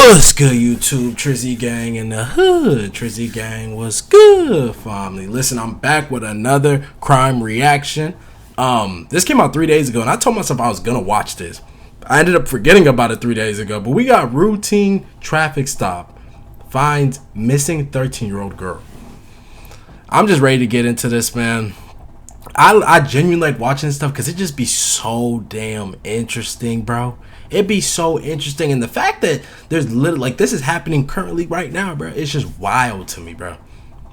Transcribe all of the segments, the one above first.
What's good, YouTube? Trizzy Gang in the hood. Trizzy Gang, what's good, family? Listen, I'm back with another crime reaction. This came out 3 days ago, and I told myself I was gonna watch this. I ended up forgetting about it 3 days ago, but we got routine traffic stop finds missing 13-year-old girl. I'm just ready to get into this, man. I genuinely like watching this stuff because it just be so damn interesting, bro. It'd be so interesting, and the fact that there's literally like this is happening currently right now, bro, it's just wild to me, bro.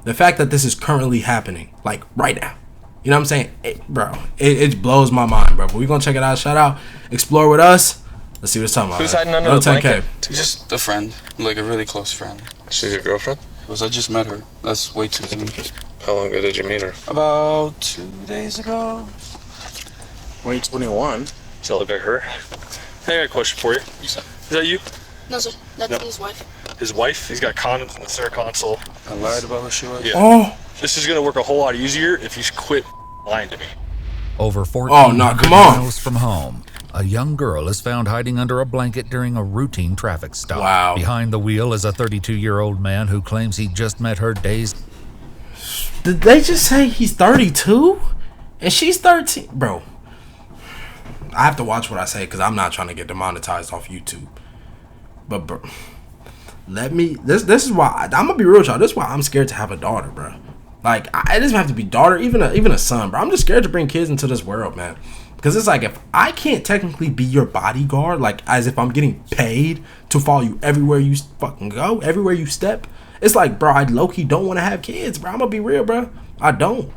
The fact that this is currently happening, like right now, you know what I'm saying, it blows my mind, bro. But we're gonna check it out. Shout out, explore with us. Let's see what it's talking about. Who's hiding under the blanket? Just a friend, like a really close friend. She's your girlfriend? Because I just met her. That's way too soon. How long ago did you meet her? About 2 days ago. 2021. So look at her. Hey, I got a question for you. Is that you? No, sir. That's his wife. His wife? He's got condoms in the center console. I lied about who she was? Yeah. Oh. This is going to work a whole lot easier if you quit lying to me. Over 14 come on. miles from home, a young girl is found hiding under a blanket during a routine traffic stop. Wow. Behind the wheel is a 32-year-old man who claims he just met her days. Did they just say he's 32 and she's 13, bro? I have to watch what I say because I'm not trying to get demonetized off YouTube. But bro, this is why I'm gonna be real with y'all. This is why I'm scared to have a daughter, bro. Like, it doesn't have to be daughter, even a son, bro. I'm just scared to bring kids into this world, man. Because it's like, if I can't technically be your bodyguard, like as if I'm getting paid to follow you everywhere you fucking go, everywhere you step, it's like, bro, I low-key don't want to have kids, bro. I'm gonna be real, bro. I don't.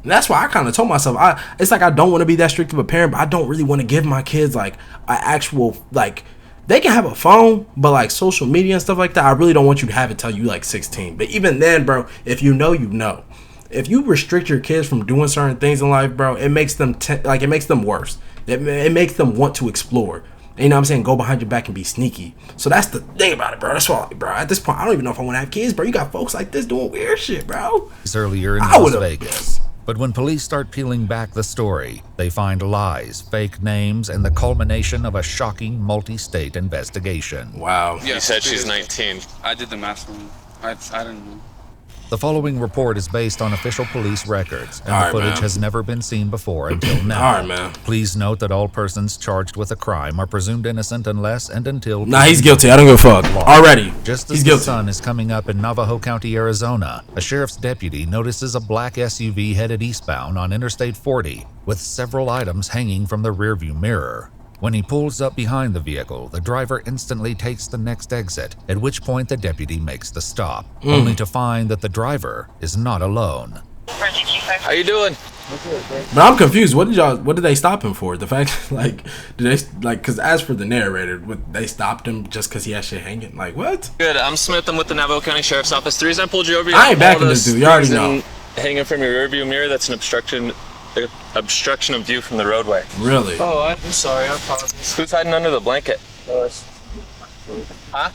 And that's why I kind of told myself, it's like I don't want to be that strict of a parent, but I don't really want to give my kids like an actual, like, they can have a phone, but like social media and stuff like that, I really don't want you to have it till you like 16. But even then, bro, if you know, you know. If you restrict your kids from doing certain things in life, bro, it makes them it makes them worse. It makes them want to explore. And you know what I'm saying? Go behind your back and be sneaky. So that's the thing about it, bro. That's why, bro, at this point, I don't even know if I want to have kids, bro. You got folks like this doing weird shit, bro. Earlier in Las Vegas. But when police start peeling back the story, they find lies, fake names, and the culmination of a shocking multi-state investigation. Wow. You said she's 19. I did the math wrong. I didn't know. The following report is based on official police records, and the footage has never been seen before until now. All right, man. Please note that all persons charged with a crime are presumed innocent unless and until... Nah, he's guilty. I don't give a fuck. Already. Just as he's the guilty. sun is coming up in Navajo County, Arizona, a sheriff's deputy notices a black SUV headed eastbound on Interstate 40 with several items hanging from the rearview mirror. When he pulls up behind the vehicle, the driver instantly takes the next exit, at which point the deputy makes the stop, only to find that the driver is not alone. How you doing? But I'm confused. What did they stop him for? The fact, like, did they, like, because as for the narrator, they stopped him just because he had shit hanging? Like, what? Good. I'm Smith. I'm with the Navajo County Sheriff's Office. The reason I pulled you over, I ain't backing this dude. You already know. Hanging from your rearview mirror, that's an obstruction of view from the roadway. Really? Oh, I'm sorry. I apologize. Who's hiding under the blanket? Huh?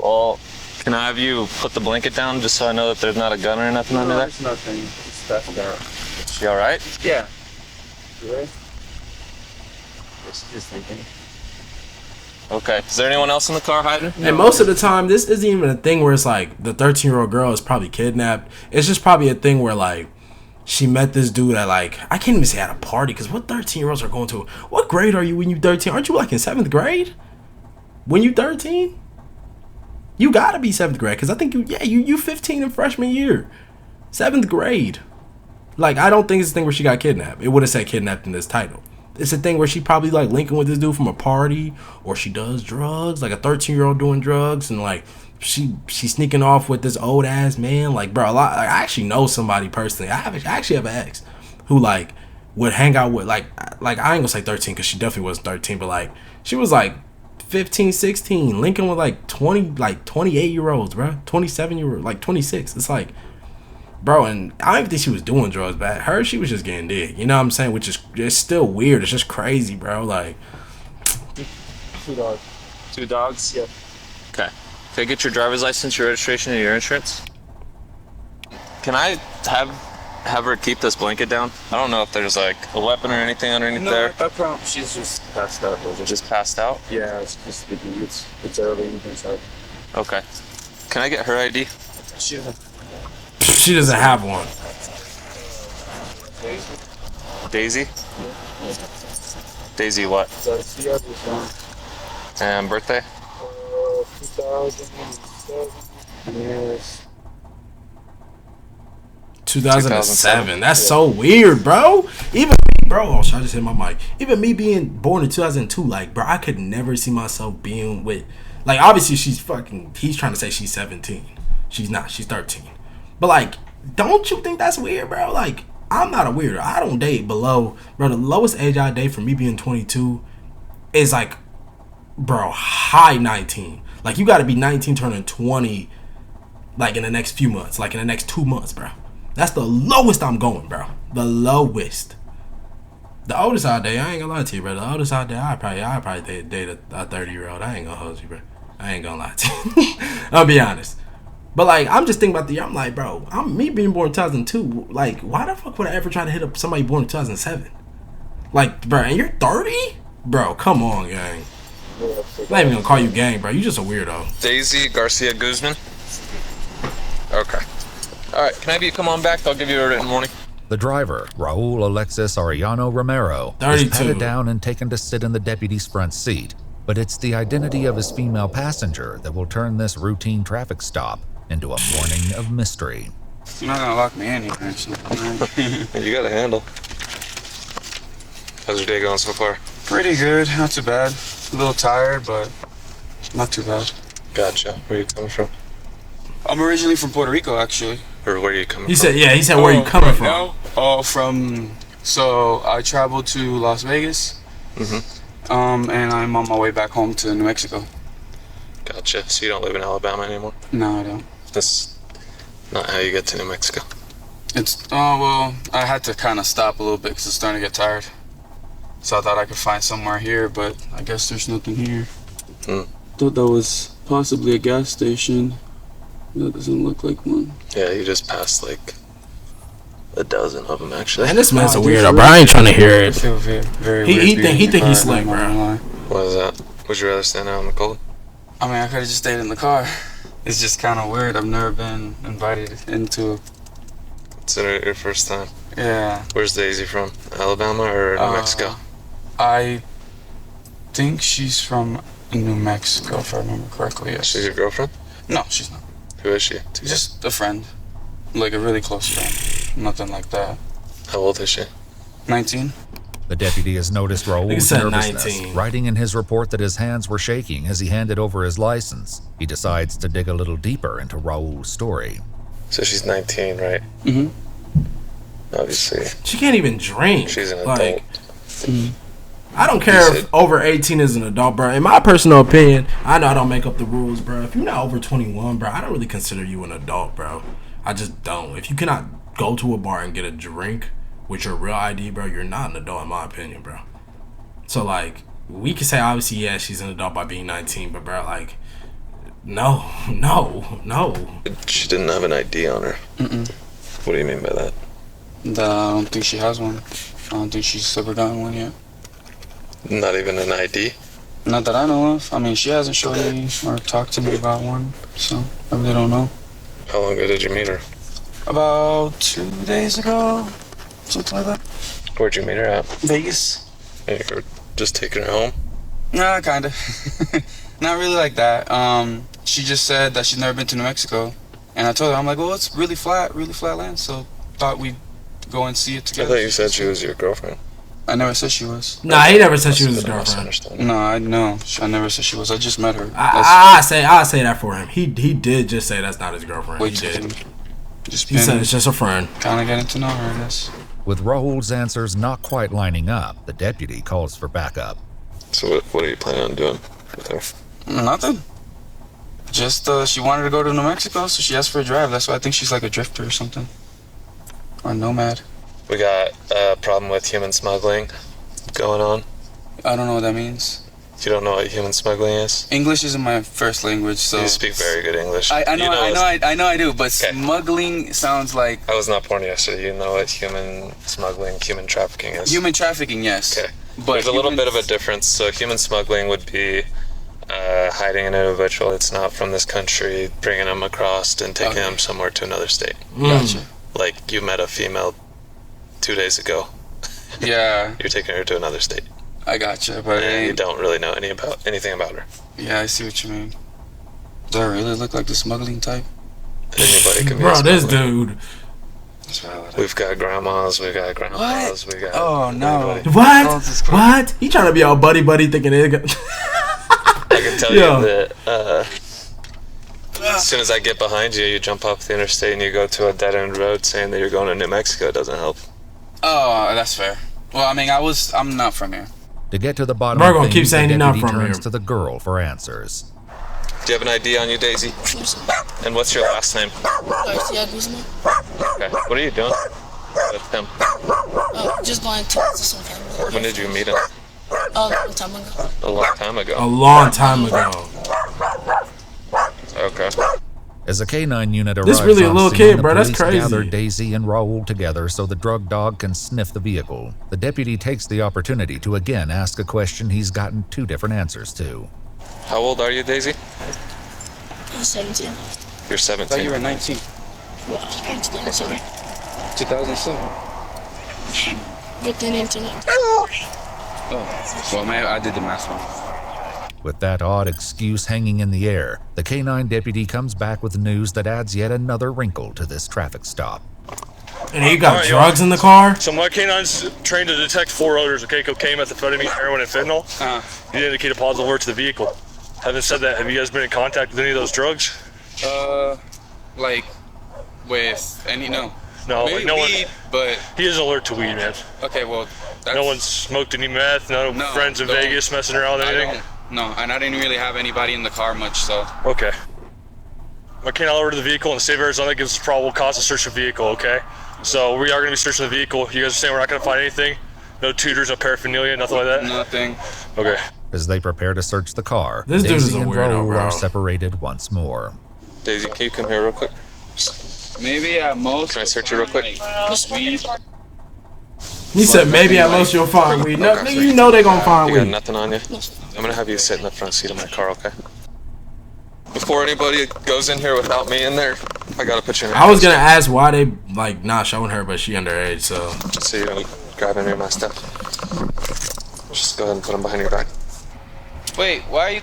Well, can I have you put the blanket down just so I know that there's not a gun or nothing under there? There's nothing. It's stuff there. She all right? Yeah. You ready? Just thinking. Okay. Is there anyone else in the car hiding? And most of the time, this isn't even a thing where it's like the 13-year-old girl is probably kidnapped. It's just probably a thing where, like, she met this dude at, like, I can't even say at a party, because what 13-year-olds are going to? What grade are you when you're 13? Aren't you, like, in 7th grade? When you 13? You gotta be 7th grade, because I think you 15 in freshman year. 7th grade. Like, I don't think it's a thing where she got kidnapped. It would have said kidnapped in this title. It's a thing where she probably, like, linking with this dude from a party, or she does drugs, like a 13-year-old doing drugs, and, like, she's sneaking off with this old ass man. Like, bro, I actually know somebody personally. I actually have an ex who, like, would hang out with, like I ain't gonna say 13 because she definitely wasn't 13, but, like, she was like 15, 16, linking with like 28-year-olds, bro, 27-year-olds, like 26. It's like, bro, and I don't even think she was doing drugs, but she was just getting dick. You know what I'm saying? Which is, it's still weird. It's just crazy, bro. Like, 2 dogs. 2 dogs? Yeah. Okay. Can I get your driver's license, your registration, and your insurance? Can I have have her keep this blanket down? I don't know if there's like a weapon or anything underneath there. I promise. She's just passed out. Just passed out? Yeah, it's just sleeping. It's early. You can start. Okay. Can I get her ID? She doesn't have one. Daisy? Daisy what? And birthday? 2007. Yes. 2007. That's so weird, bro. Even me, bro. Oh, should I just hit my mic? Even me being born in 2002, like, bro, I could never see myself being with. Like, obviously, she's fucking. He's trying to say she's 17. She's not. She's 13. But like, don't you think that's weird, bro? Like, I'm not a weirdo. I don't date below, bro. The lowest age I date for me being 22 is like, bro, high 19. Like, you got to be 19 turning 20, like in the next few months, like in the next 2 months, bro. That's the lowest I'm going, bro. The lowest. The oldest I date, I ain't gonna lie to you, bro. The oldest I date, I probably date a 30-year-old. I ain't gonna hold you, bro. I ain't gonna lie to you. I'll be honest. But like, I'm just thinking about I'm like, bro, me being born in 2002. Like, why the fuck would I ever try to hit up somebody born in 2007? Like, bro, and you're 30, bro. Come on, gang. I'm not even gonna call you gang, bro. You just a weirdo. Daisy Garcia Guzman. Okay. All right, can I have you come on back? I'll give you a written warning. The driver, Raul Alexis Arellano Romero, is 32. patted down and taken to sit in the deputy's front seat. But it's the identity of his female passenger that will turn this routine traffic stop into a morning of mystery. You're not gonna lock me in here, actually. You got a handle. How's your day going so far? Pretty good, not too bad. A little tired, but not too bad. Gotcha. Where are you coming from? I'm originally from Puerto Rico, actually. Or where are you coming He from? said, yeah. He said, where you coming from? Now? So I traveled to Las Vegas. And I'm on my way back home to New Mexico. Gotcha. So you don't live in Alabama anymore? No, I don't. That's not how you get to New Mexico. Well, I had to kind of stop a little bit because it's starting to get tired. So I thought I could find somewhere here, but I guess there's nothing here. Thought that was possibly a gas station. That doesn't look like one. Yeah, you just passed like a dozen of them, actually. And this man's a weirdo, bro. I ain't trying to hear I it. feel very He weird. think he's slick, bro. What is that? Would you rather stand out in the cold? I mean, I could have just stayed in the car. It's just kind of weird. I've never been invited into. Consider it your first time. Yeah. Where's Daisy from? Alabama or New Mexico? I think she's from New Mexico, if I remember correctly. Yes. She's your girlfriend? No, she's not. Who is she? Just a friend, like a really close friend. Nothing like that. How old is she? 19. The deputy has noticed Raul's said nervousness, 19. writing in his report that his hands were shaking as he handed over his license. He decides to dig a little deeper into Raul's story. So she's 19, right? Obviously. She can't even drink. She's an Like, adult. I don't care if over 18 is an adult, bro. In my personal opinion, I know I don't make up the rules, bro. If you're not over 21, bro, I don't really consider you an adult, bro. I just don't. If you cannot go to a bar and get a drink with your real ID, bro, you're not an adult in my opinion, bro. So, like, we can say, obviously, yeah, she's an adult by being 19, but, bro, like, no. She didn't have an ID on her. What do you mean by that? I don't think she has one. I don't think she's ever gotten one yet. Not even an ID? Not that I know of. I mean, she hasn't shown me or talked to me about one, so I really don't know. How long ago did you meet her? About 2 days ago, something like that. Where'd you meet her at? Vegas. You were just taking her home? Nah, kinda. Not really like that. She just said that she's never been to New Mexico, and I told her, I'm like, well, it's really flat land, so thought we'd go and see it I together. thought you said she was your girlfriend. I never said she was. Nah, he never said she was his Must have been a girlfriend. misunderstanding. No, I know. I never said she was. I just met her. I say that for him. He did just say that's not his girlfriend. Wait, He did. Just He said it's just a friend. kind of getting to know her, I guess. With Raul's answers not quite lining up, the deputy calls for backup. So what are you planning on doing with her? Nothing. Just she wanted to go to New Mexico, so she asked for a drive. That's why I think she's like a drifter or something, or a nomad. We got a problem with human smuggling going on. I don't know what that means. You don't know what human smuggling is? English isn't my first language, so... You speak very good English. I know, you know I know I do, but Okay. smuggling sounds like... I was not born yesterday. You know what human smuggling, human trafficking is? Human trafficking, yes. Okay. But There's a little bit of a difference. So human smuggling would be hiding an individual that's not from this country, bringing them across and taking them somewhere to another state. Gotcha. Like you met a female 2 days ago. Yeah, You're taking her to another state. I gotcha, but And you don't really know anything about her. yeah, I see what you mean. Do I really look like the smuggling type? Anybody can be Bro, a this smuggler. dude. That's valid. We've got grandmas, we got grandpas, we got... Oh, no. everybody. What? Oh, this is crazy. What? He trying to be all buddy thinking it. I can tell Yeah. you that as soon as I get behind you, you jump off the interstate and you go to a dead-end road saying that you're going to New Mexico. It doesn't help. Oh, that's fair. Well, I mean, I'm not from here. To get to the bottom We're of gonna things, keep saying the you're not deputy from turns here. to the girl for answers. Do you have an ID on you, Daisy? No, sir. And what's your last name? Garcia Guzman. Okay. What are you doing with him? Just going to some family. When did you meet him? A long time ago. A long time A ago. long time ago. Okay. As a K9 unit arrives This really a on little scene, kid, the bro. That's police crazy. gather Daisy and Raul together so the drug dog can sniff the vehicle. The deputy takes the opportunity to again ask a question he's gotten 2 different answers to. How old are you, Daisy? I'm 17. You're I thought 17. you were 19. Well, I'm 2007. 2007. With the internet. Oh, well, maybe I did the math wrong. With that odd excuse hanging in the air, the K9 deputy comes back with news that adds yet another wrinkle to this traffic stop. And he got Alright, drugs in the car? So my canine's trained to detect 4 odors, okay? Cocaine, methamphetamine, heroin, and fentanyl. You indicate a positive alert to the vehicle. Having said that, have you guys been in contact with any of those drugs? Like, with any, no. No, Maybe like no weed, one. but, He is alert to weed, man. okay, well, that's... No one's smoked any meth. No, No, friends in don't. Vegas messing around with I anything. don't, no, and I didn't really have anybody in the car much, so... Okay. My canine alert to the vehicle in the state of Arizona gives us probable cause to search the vehicle. Okay. So we are going to be searching the vehicle. You guys are saying we're not going to find anything? No tutors, no paraphernalia, nothing like that. Nothing. Okay. As they prepare to search the car, This dude is Daisy a and weirdo, Raul bro. are separated once more. Daisy, can you come here real quick? Maybe at most... Can I search you real quick? Like, weed. He said maybe at most you'll find weed. No, nigga, you know they gonna find You got weed. nothing on you? No, sir. I'm gonna have you sit in the front seat of my car, okay? Before anybody goes in here without me in there, I gotta put you in. I was gonna ask why they like not showing her, but she underage, so. So you don't grab any of my stuff. Just go ahead and put them behind your back. Wait, why are you...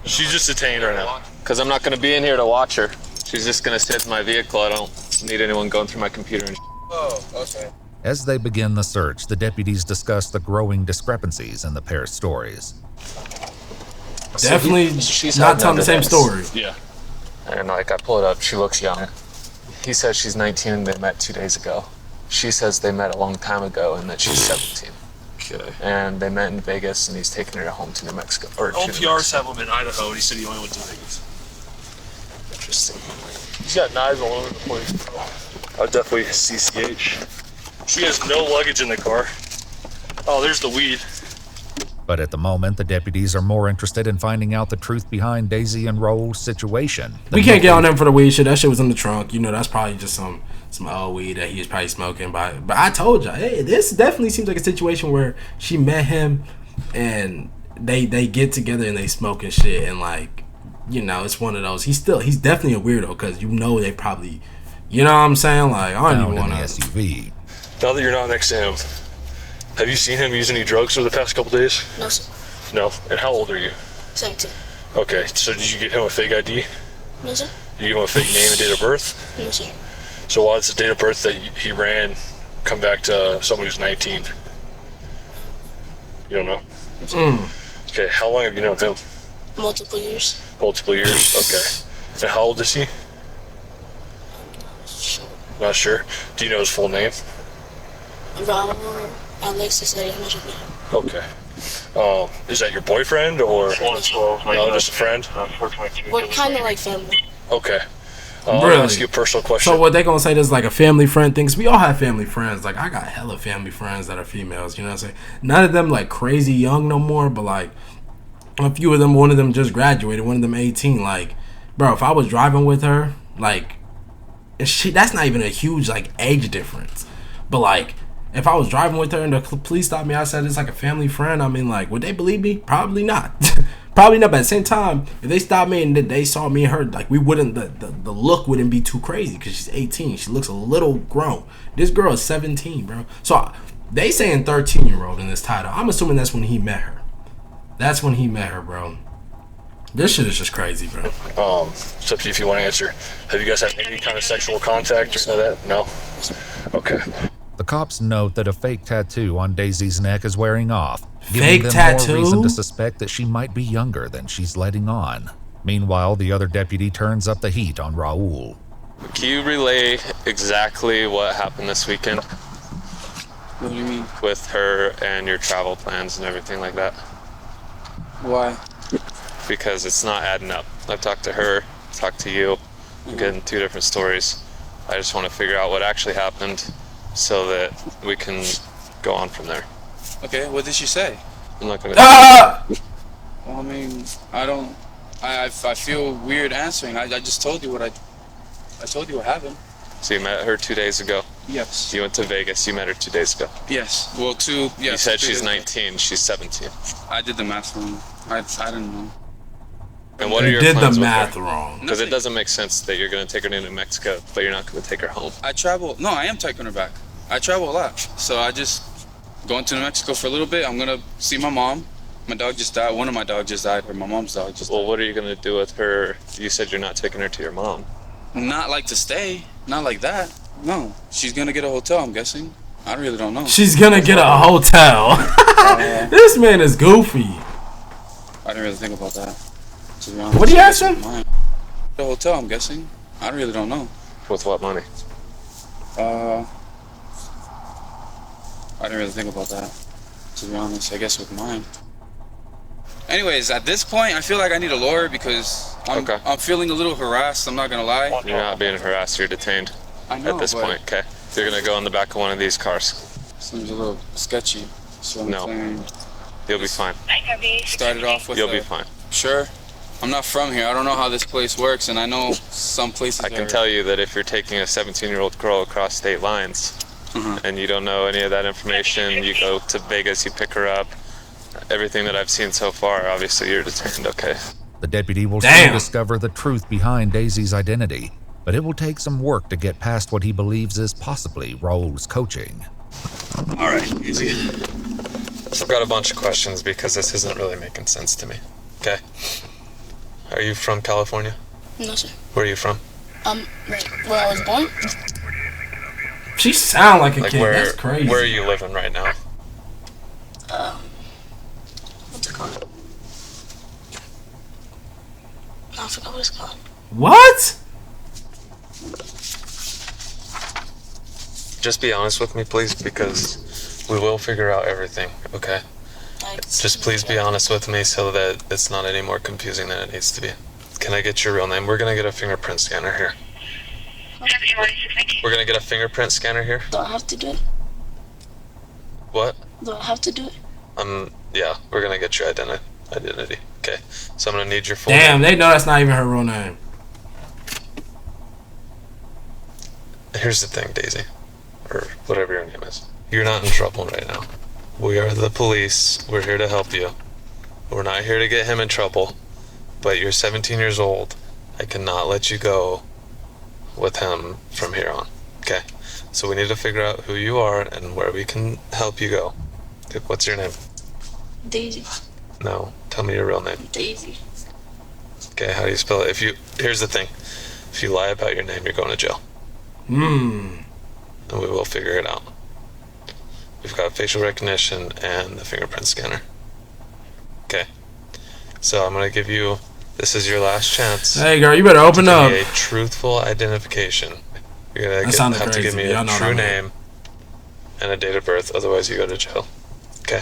She's just detained right now. Cause I'm not gonna be in here to watch her. She's just gonna sit in my vehicle. I don't need anyone going through my computer and Oh, okay. As they begin the search, the deputies discuss the growing discrepancies in the pair's stories. Definitely she's not hiding telling the same under story. Yeah. And like I pull it up, she looks young. He says she's 19 and they met 2 days ago. She says they met a long time ago and that she's 17. Okay. And they met in Vegas and he's taking her home to New Mexico. Or to New LPRs Mexico. have him in Idaho, and he said he only went to Vegas. Interesting. He's got knives all over the place, bro. I'll definitely CCH. She has no luggage in the car. Oh, there's the weed. But at the moment, the deputies are more interested in finding out the truth behind Daisy and Raul's situation. We can't get on them for the weed shit. That shit was in the trunk. You know, that's probably just some old weed that he was probably smoking. But I told y'all, hey, this definitely seems like a situation where she met him and they get together and they smoke and shit. And like, you know, it's one of those. He's definitely a weirdo because you know they probably, you know what I'm saying? Like, I don't Found even in the want to. SUV. Now that you're not next to him, have you seen him use any drugs over the past couple days? No, sir. No. And how old are you? 17. Okay, so did you get him a fake ID? No, sir. Did you give him a fake name and date of birth? No, sir. So why does the date of birth that he ran come back to someone who's 19? You don't know? Okay, how long have you known him? Multiple years. Multiple years? Okay. And how old is he? Sure. Not sure. Do you know his full name? Raul Alexis Ariana. Okay. Is that your boyfriend or no, just a friend? We're kind of like family. Okay. I'll Really? ask you a personal question. So what they gonna say? This is like a family friend thing? 'Cause we all have family friends. Like I got hella family friends that are females. You know what I'm saying? None of them like crazy young no more, but like a few of them. One of them just graduated. One of them 18. Like, bro, if I was driving with her, like, and that's not even a huge like age difference. But like, if I was driving with her and the police stopped me, I said it's like a family friend. I mean, like, would they believe me? Probably not. Probably not. But at the same time, if they stopped me and they saw me and her, like, we wouldn't. The look wouldn't be too crazy because she's 18. She looks a little grown. This girl is 17, bro. So they saying 13-year-old in this title. I'm assuming that's when he met her. That's when he met her, bro. This shit is just crazy, bro. It's up to you if you want to answer. Have you guys had any kind of sexual contact or something like that? No? Okay. The cops note that a fake tattoo on Daisy's neck is wearing off, Fake giving them tattoo? more reason to suspect that she might be younger than she's letting on. Meanwhile, the other deputy turns up the heat on Raul. Can you relay exactly what happened this weekend What do you mean? with her and your travel plans and everything like that? Why? Because it's not adding up. I've talked to her, talked to you. I'm getting two different stories. I just want to figure out what actually happened so that we can go on from there. Okay, what did she say? I'm not gonna. Ah! Well, I mean, I feel weird answering. I just told you what I told you what happened. So you met her 2 days ago. Yes. You went to Vegas. You met her 2 days ago. Yes. Well, yes. You said 2 she's days ago. 19. She's 17. I did the math wrong. I didn't know. And what are You your did the plans with math her? wrong. Because it Nothing. doesn't make sense that you're going to take her to New Mexico, but you're not going to take her home. I travel. No, I am taking her back. I travel a lot, so I just going to New Mexico for a little bit. I'm gonna see my mom. My dog just died. One of my dogs just died, or my mom's dog just died. Well, what are you going to do with her? You said you're not taking her to your mom. Not like to stay. Not like that. No. She's gonna get a hotel, I'm guessing. I really don't know. She's gonna get a hotel. This man is goofy. I didn't really think about that. To be honest. What do you ask him? Mine. A hotel, I'm guessing. I really don't know. With what money? I didn't really think about that. To be honest, I guess with mine. Anyways, at this point, I feel like I need a lawyer because I'm feeling a little harassed. I'm not gonna lie. You're not being harassed. You're detained I know, at this but point, okay? You're going to go in the back of one of these cars. seems a little sketchy. So I'm No. saying You'll be fine. started off with You'll be fine. Sure. I'm not from here. I don't know how this place works, and I know some places. I can tell you that if you're taking a 17-year-old girl across state lines and you don't know any of that information, you go to Vegas, you pick her up, everything that I've seen so far, obviously you're detained, okay? The deputy will soon Damn. discover the truth behind Daisy's identity, but it will take some work to get past what he believes is possibly Raul's coaching. All right, easy. I've got a bunch of questions because this isn't really making sense to me, okay? Are you from California? No, sir. Where are you from? Right where I was born. She sound like a Like kid. That's where crazy. are you living right now? What's it called? I forgot what it's called. What? Just be honest with me, please, because we will figure out everything, okay? Just please be honest with me so that it's not any more confusing than it needs to be. Can I get your real name? We're gonna get a fingerprint scanner here. We're gonna get a fingerprint scanner here. Do I have to do it? What? Do I have to do it? Yeah, we're gonna get your identity. Okay, so I'm gonna need your full Damn, name. they know that's not even her real name. Here's the thing, Daisy, or whatever your name is. You're not in trouble right now. We are the police. We're here to help you. We're not here to get him in trouble, but you're 17 years old. I cannot let you go with him from here on. Okay, so we need to figure out who you are and where we can help you go. What's your name? Daisy. No, tell me your real name. Daisy. Okay, how do you spell it? Here's the thing. If you lie about your name, you're going to jail. And we will figure it out. We've got facial recognition and the fingerprint scanner. Okay. So I'm gonna give you. This is your last chance. Hey, girl, you better open up. A truthful identification. You're gonna have to give me Y'all a know what true I mean. name and a date of birth. Otherwise, you go to jail. Okay.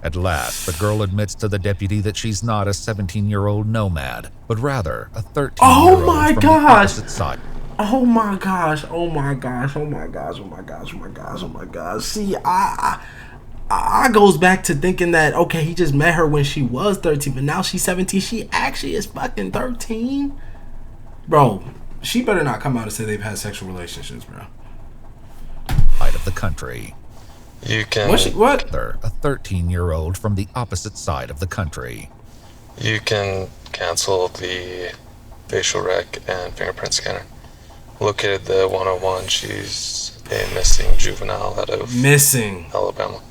At last, the girl admits to the deputy that she's not a 17-year-old nomad, but rather a 13-year-old Oh my from gosh. the opposite side. Oh my gosh. Oh my gosh. Oh my gosh. Oh my gosh. Oh my gosh. Oh my gosh. See, I goes back to thinking that, okay, he just met her when she was 13, but now she's 17. She actually is fucking 13? Bro, she better not come out and say they've had sexual relationships, bro. Side of the country. You can What? They're a 13-year-old from the opposite side of the country. you can cancel the facial rec and fingerprint scanner. Located the 101. She's a missing juvenile out of Missing. Alabama.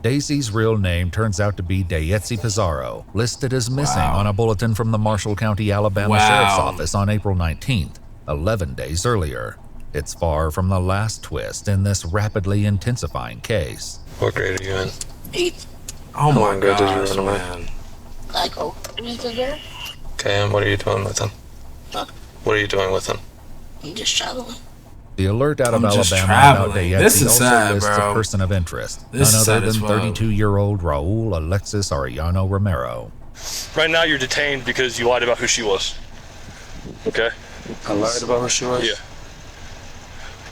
Daisy's real name turns out to be Dayetzi Pizarro, listed as missing Wow. on a bulletin from the Marshall County, Alabama Wow. Sheriff's Office on April 19th, 11 days earlier. It's far from the last twist in this rapidly intensifying case. What grade are you in? 8, Oh How my long ago did you gosh, run away? man. like a week ago. Okay, and what are you doing with him? Huh? What are you doing with him? I'm just traveling. The alert out of I'm just Alabama about traveling. Dayetzi This is also sad, lists bro. a person of interest, This is none sad other as than fuck. 32-year-old Raul Alexis Arellano Romero. Right now, you're detained because you lied about who she was. Okay? I lied about who she was? Yeah.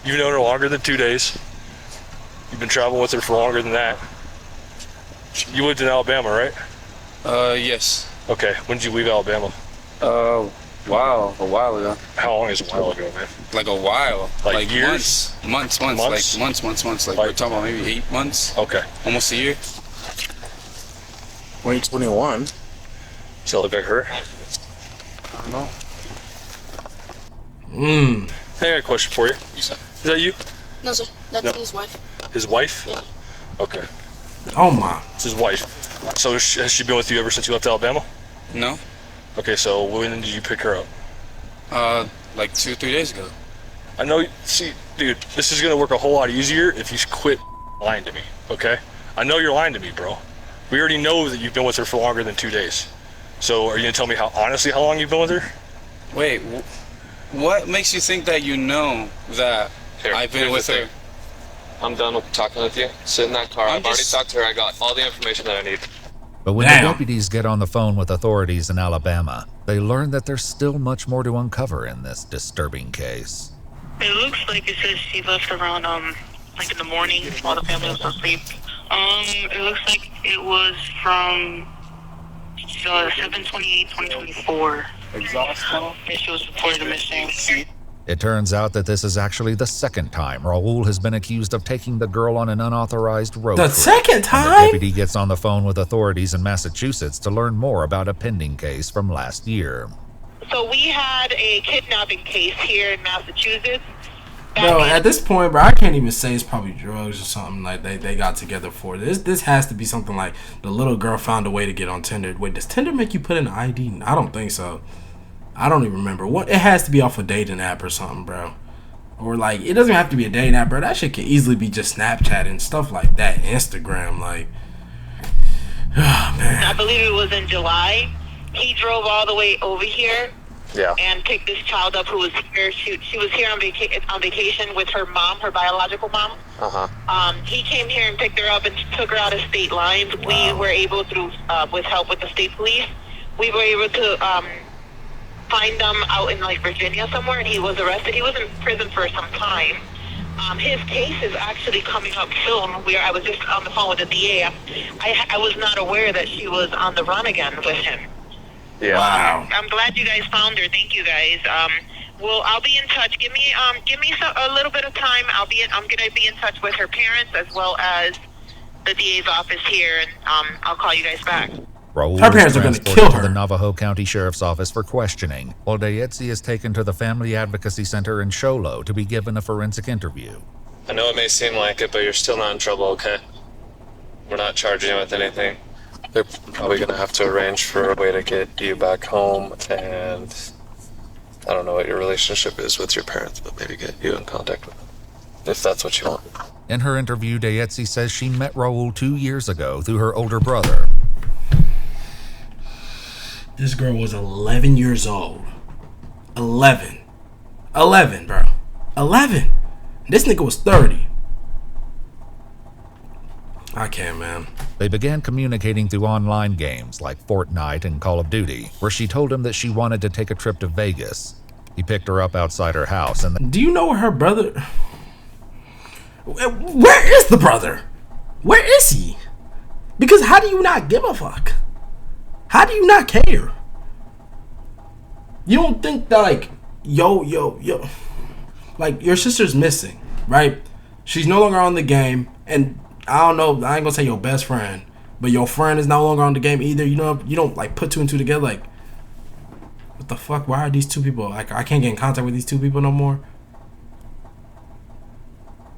You've known her longer than 2 days. You've been traveling with her for longer than that. You lived in Alabama, right? Yes. Okay. When did you leave Alabama? Wow, a while ago. How long is a while ago, man? Like a while. Like years? Months. Months? Like months. Like we're talking about maybe 8 months. Okay. Almost a year. 2021. Does that look like her? I don't know. Hey, I got a question for you. Is that you? No, sir. That's No. his wife. His wife? Yeah. Okay. Oh my. It's his wife. So has she been with you ever since you left Alabama? No. Okay, so when did you pick her up? Like 2-3 days ago. I know, see, dude, this is gonna work a whole lot easier if you quit lying to me, okay? I know you're lying to me, bro. We already know that you've been with her for longer than 2 days. So are you gonna tell me how long you've been with her? Wait, what makes you think that you know that I've been with her? I'm done with talking with you. Sit in that car. I'm I've already just- talked to her. I got all the information that I need. But when Damn. the deputies get on the phone with authorities in Alabama, they learn that there's still much more to uncover in this disturbing case. It looks like it says she left around like in the morning while the family was asleep. It looks like it was from 7/28/2024. Exhaust tunnel? And she was reported missing. It turns out that this is actually the second time Raul has been accused of taking the girl on an unauthorized road The trip. second And the time? deputy gets on the phone with authorities in Massachusetts to learn more about a pending case from last year. So we had a kidnapping case here in Massachusetts. Bro, at this point, bro, I can't even say it's probably drugs or something like they got together for this. This has to be something like the little girl found a way to get on Tinder. Wait, does Tinder make you put in an ID? I don't think so. I don't even remember. What, it has to be off a dating app or something, bro. Or like, it doesn't have to be a dating app, bro. That shit could easily be just Snapchat and stuff like that. Instagram, like, oh man. I believe it was in July. He drove all the way over here and picked this child up who was here. She was here on vacation with her mom, her biological mom. He came here and picked her up and took her out of state lines. We were able to, with help with the state police, we were able to find them out in like Virginia somewhere, and he was arrested. He was in prison for some time. His case is actually coming up soon. I was just on the phone with the DA. I was not aware that she was on the run again with him. Yeah. Wow. I'm glad you guys found her. Thank you guys. Well, I'll be in touch. Give me a little bit of time. I'm gonna be in touch with her parents as well as the DA's office here, and I'll call you guys back. Raul Her is parents are gonna transported kill to her. the Navajo County Sheriff's Office for questioning, while Dayetzi is taken to the Family Advocacy Center in Show Low to be given a forensic interview. I know it may seem like it, but you're still not in trouble, okay? We're not charging you with anything. They're probably gonna have to arrange for a way to get you back home, and I don't know what your relationship is with your parents, but maybe get you in contact with them, if that's what you want. In her interview, Dayetzi says she met Raul 2 years ago through her older brother. This girl was 11 years old. 11. 11, bro. 11. This nigga was 30. I can't, man. They began communicating through online games like Fortnite and Call of Duty, where she told him that she wanted to take a trip to Vegas. He picked her up outside her house and... Do you know where her brother... Where is the brother? Where is he? Because how do you not give a fuck? How do you not care? You don't think that, like, yo, like, your sister's missing, right? She's no longer on the game, and I don't know, I ain't gonna say your best friend, but your friend is no longer on the game either. You know, you don't, like, put two and two together, like, what the fuck? Why are these two people, like, I can't get in contact with these two people no more?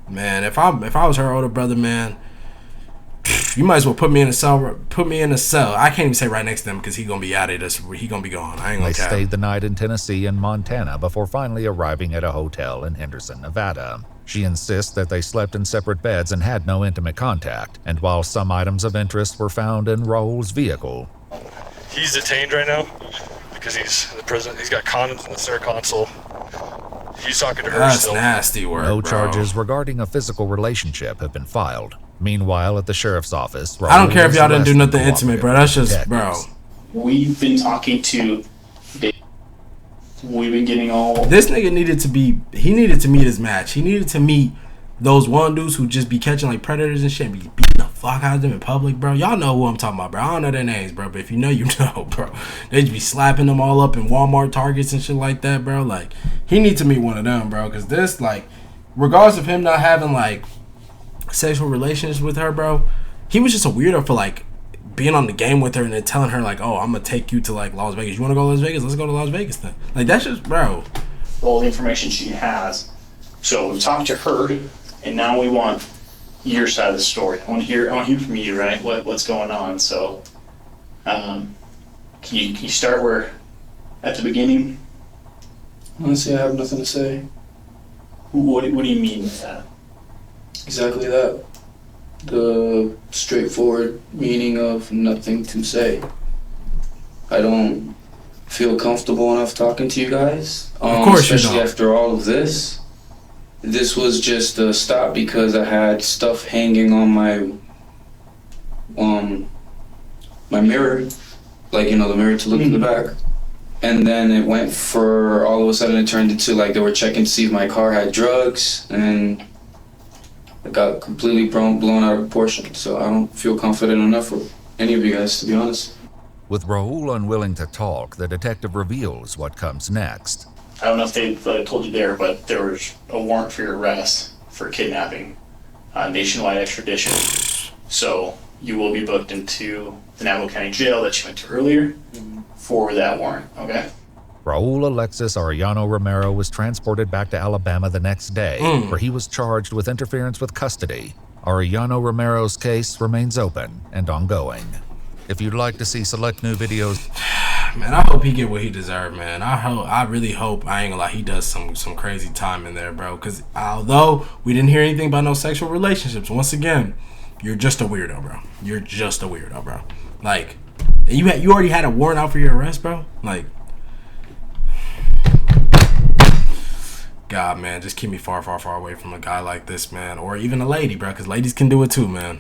Man, if I was her older brother, man, you might as well put me in a cell. Put me in a cell. I can't even say right next to him because he gonna be out of this. He gonna be gone. I ain't gonna. They stayed the night in Tennessee and Montana before finally arriving at a hotel in Henderson, Nevada. She insists that they slept in separate beds and had no intimate contact. And while some items of interest were found in Raul's vehicle, he's detained right now because he's in the prison. He's got condoms in the center console. He's talking to her. That's still. Nasty work. No bro. charges regarding a physical relationship have been filed. Meanwhile, at the sheriff's office, I don't care if y'all didn't do nothing intimate, bro. That's just, bro. We've been talking to. We've been getting all. This nigga needed to be. He needed to meet his match. He needed to meet those one dudes who just be catching like predators and shit, and be beating the fuck out of them in public, bro. Y'all know who I'm talking about, bro. I don't know their names, bro, but if you know, you know, bro. They just be slapping them all up in Walmart, Targets, and shit like that, bro. Like, he needs to meet one of them, bro, because this, like, regardless of him not having like sexual relations with her, bro, he was just a weirdo for like being on the game with her and then telling her like, oh, I'm gonna take you to like Las Vegas. You want to go to Las Vegas? Let's go to Las Vegas then. Like, that's just, bro. All the information she has. So we've talked to her, and now we want your side of the story. I want to hear from you, right? What's going on? So, can you start where at the beginning? Honestly, I have nothing to say. What do you mean with that? Exactly that. The straightforward meaning of nothing to say. I don't feel comfortable enough talking to you guys. Of course you especially don't. after all of this. This was just a stop because I had stuff hanging on my my mirror, like, you know, the mirror to look in the back. And then it went for, all of a sudden it turned into like they were checking to see if my car had drugs, and it got completely blown out of proportion. So I don't feel confident enough for any of you guys, to be honest. With Raul unwilling to talk, the detective reveals what comes next. I don't know if they told you there, but there was a warrant for your arrest for kidnapping, nationwide extradition. So you will be booked into the Navajo County Jail that you went to earlier for that warrant, okay? Raul Alexis Arellano Romero was transported back to Alabama the next day, where he was charged with interference with custody. Arellano Romero's case remains open and ongoing. If you'd like to see select new videos... Man, I hope he get what he deserved, man. I really hope, I ain't gonna lie, he does some crazy time in there, bro. Because although we didn't hear anything about no sexual relationships, once again, you're just a weirdo, bro. You're just a weirdo, bro. Like, you already had a warrant out for your arrest, bro. Like, God, man, just keep me far, far, far away from a guy like this, man. Or even a lady, bro, because ladies can do it too, man.